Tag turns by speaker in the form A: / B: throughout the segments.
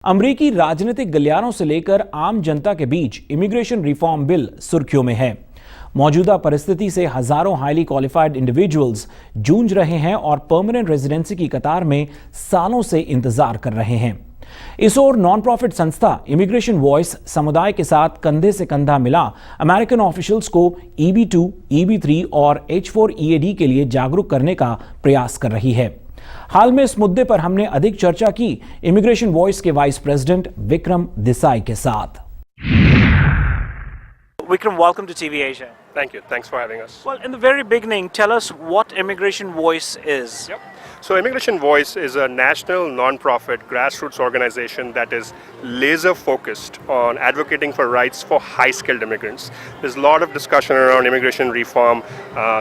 A: अमेरिकी राजनीतिक गलियारों से लेकर आम जनता के बीच इमिग्रेशन रिफॉर्म बिल सुर्खियों में है। मौजूदा परिस्थिति से हजारों हाईली क्वालिफाइड इंडिविजुअल्स जूझ रहे हैं और परमानेंट रेजिडेंसी की कतार में सालों से इंतजार कर रहे हैं। इस ओर नॉन प्रॉफिट संस्था इमिग्रेशन वॉइस समुदाय के साथ कंधे से कंधा मिला अमेरिकन ऑफिशियल्स को EB2, EB3 और H4 EAD के लिए जागरूक करने का प्रयास कर रही है। हाल में इस मुद्दे पर हमने अधिक चर्चा की इमिग्रेशन वॉइस के वाइस प्रेसिडेंट विक्रम देसाई के साथ।
B: Vikram, welcome to TV Asia.
C: Thank you. Thanks for having us.
B: Well, in the very beginning, tell us what Immigration Voice is.
C: Yep. So Immigration Voice is a national non-profit grassroots organization that is laser focused on advocating for rights for high-skilled immigrants. There's a lot of discussion around immigration reform.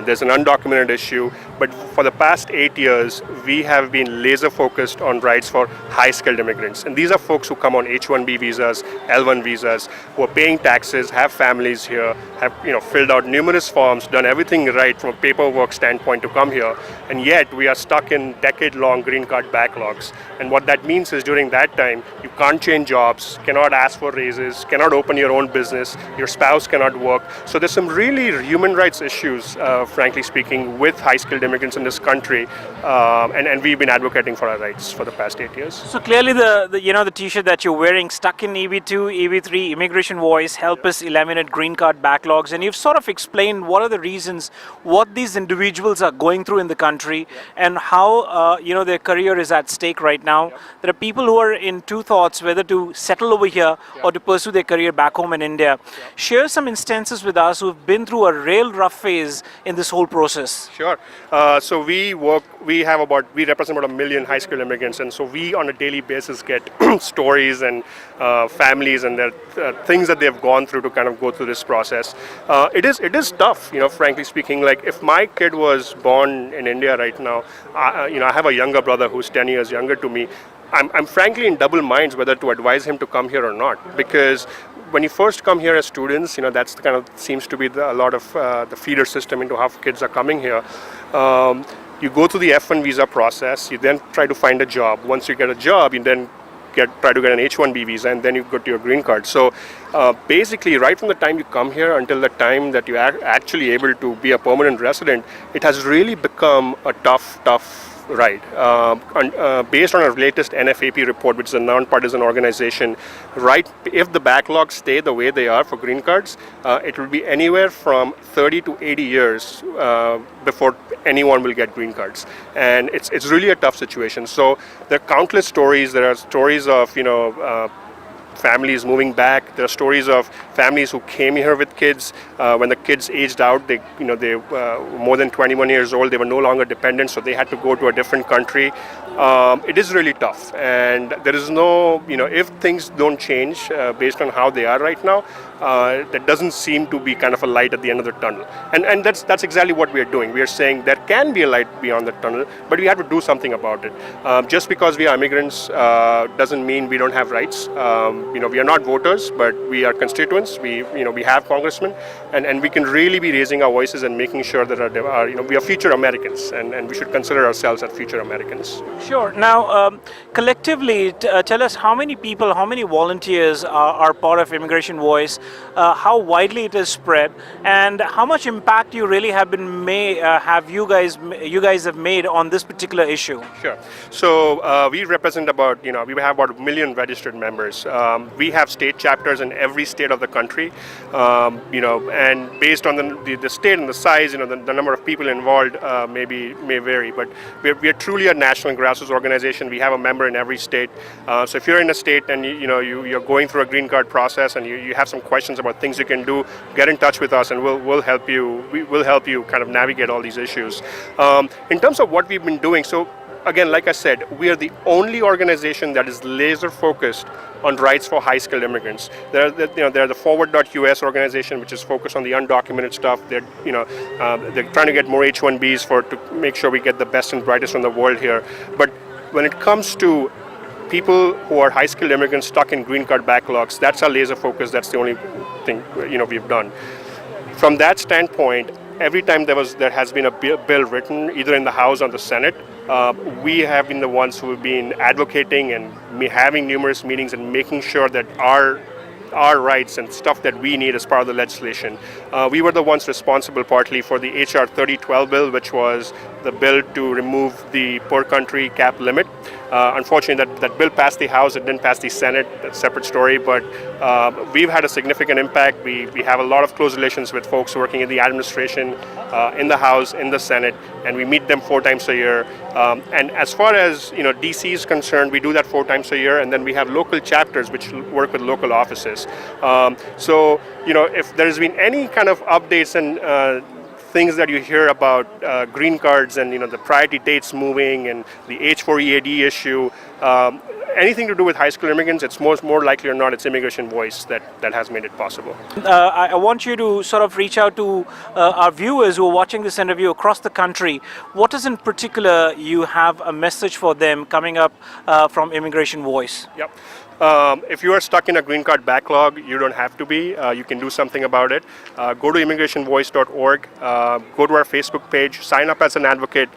C: There's an undocumented issue, but for the past 8 years, we have been laser focused on rights for high-skilled immigrants. And these are folks who come on H-1B visas, L-1 visas, who are paying taxes, have families here, have filled out numerous forms, done everything right from a paperwork standpoint to come here, and yet we are stuck in decade-long green card backlogs. And what that means is during that time, you can't change jobs, cannot ask for raises, cannot open your own business, your spouse cannot work. So there's some really human rights issues, frankly speaking, with high-skilled immigrants in this country, and we've been advocating for our rights for the past 8 years.
B: So clearly the T-shirt that you're wearing, stuck in EB2, EB3, Immigration Voice, help us eliminate green card backlogs, and you've sort of explained what are the reasons, what these individuals are going through in the country, and how their career is at stake right now. There are people who are in two thoughts, whether to settle over here or to pursue their career back home in India. Share some instances with us who've been through a real rough phase in this whole process.
C: Sure. So we represent about 1 million high-skilled immigrants, and so we on a daily basis get stories and families and their things that they've gone through to kind of go through this process. It is tough, frankly speaking. Like if my kid was born in India right now, I have a younger brother who's 10 years younger to me. I'm frankly in double minds whether to advise him to come here or not, because when you first come here as students, that's the kind of seems to be a lot of the feeder system into how kids are coming here. You go through the F1 visa process, you then try to find a job. Once you get a job, you then try to get an H-1B visa, and then you go to your green card. So basically, right from the time you come here until the time that you are actually able to be a permanent resident, it has really become a tough ride. Based on our latest NFAP report, which is a non-partisan organization, right, if the backlogs stay the way they are for green cards, it will be anywhere from 30 to 80 years before anyone will get green cards. And it's really a tough situation. So there are countless stories. There are stories of, families moving back. There are stories of families who came here with kids. When the kids aged out, they were more than 21 years old. They were no longer dependent, so they had to go to a different country. It is really tough, and there is no, if things don't change based on how they are right now, there doesn't seem to be kind of a light at the end of the tunnel. And that's exactly what we are doing. We are saying there can be a light beyond the tunnel, but we have to do something about it. Just because we are immigrants doesn't mean we don't have rights. We are not voters, but we are constituents. We have congressmen, and we can really be raising our voices and making sure that we are future Americans, and we should consider ourselves as future Americans.
B: Sure. Now, collectively, tell us how many people, how many volunteers are part of Immigration Voice, how widely it is spread, and how much impact you really have you guys have made on this particular issue.
C: Sure. So we represent about we have about 1 million registered members. We have state chapters in every state of the country, and based on the state and the size, the number of people involved may vary. But we are truly a national grassroots organization. We have a member in every state. So if you're in a state and you're going through a green card process and you have some questions about things you can do, get in touch with us, and we'll help you. We'll help you kind of navigate all these issues. In terms of what we've been doing, so again, like I said, we are the only organization that is laser focused on rights for high-skilled immigrants. They're the Forward.us organization, which is focused on the undocumented stuff. They're trying to get more H-1Bs to make sure we get the best and brightest from the world here. But when it comes to people who are high-skilled immigrants stuck in green card backlogs, that's our laser focus. That's the only thing we've done. From that standpoint, every time there has been a bill written, either in the House or the Senate, we have been the ones who have been advocating and having numerous meetings and making sure that our rights and stuff that we need as part of the legislation. We were the ones responsible partly for the HR 3012 bill, which was the bill to remove the per country cap limit. Unfortunately, that bill passed the House, it didn't pass the Senate, that's a separate story, but we've had a significant impact. We have a lot of close relations with folks working in the administration, in the House, in the Senate, and we meet them 4 times a year. And as far as DC is concerned, we do that 4 times a year, and then we have local chapters which work with local offices. So if there's been any kind of updates and things that you hear about green cards and the priority dates moving and the H4 EAD issue, anything to do with high school immigrants, it's more likely or not it's Immigration Voice that has made it possible.
B: I want you to sort of reach out to our viewers who are watching this interview across the country. What is in particular you have a message for them coming up from Immigration Voice?
C: Yep. If you are stuck in a green card backlog, you don't have to be. You can do something about it. Go to immigrationvoice.org, go to our Facebook page, sign up as an advocate,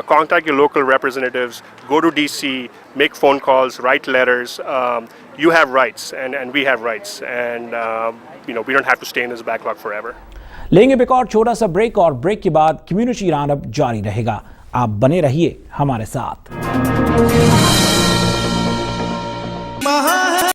C: contact your local representatives, go to DC, make phone calls, write letters. You have rights and we have rights, and we don't have to stay in this backlog forever.
A: लेंगे एक और छोटा सा break, और break के बाद community roundup जारी रहेगा। आप बने रहिए हमारे साथ।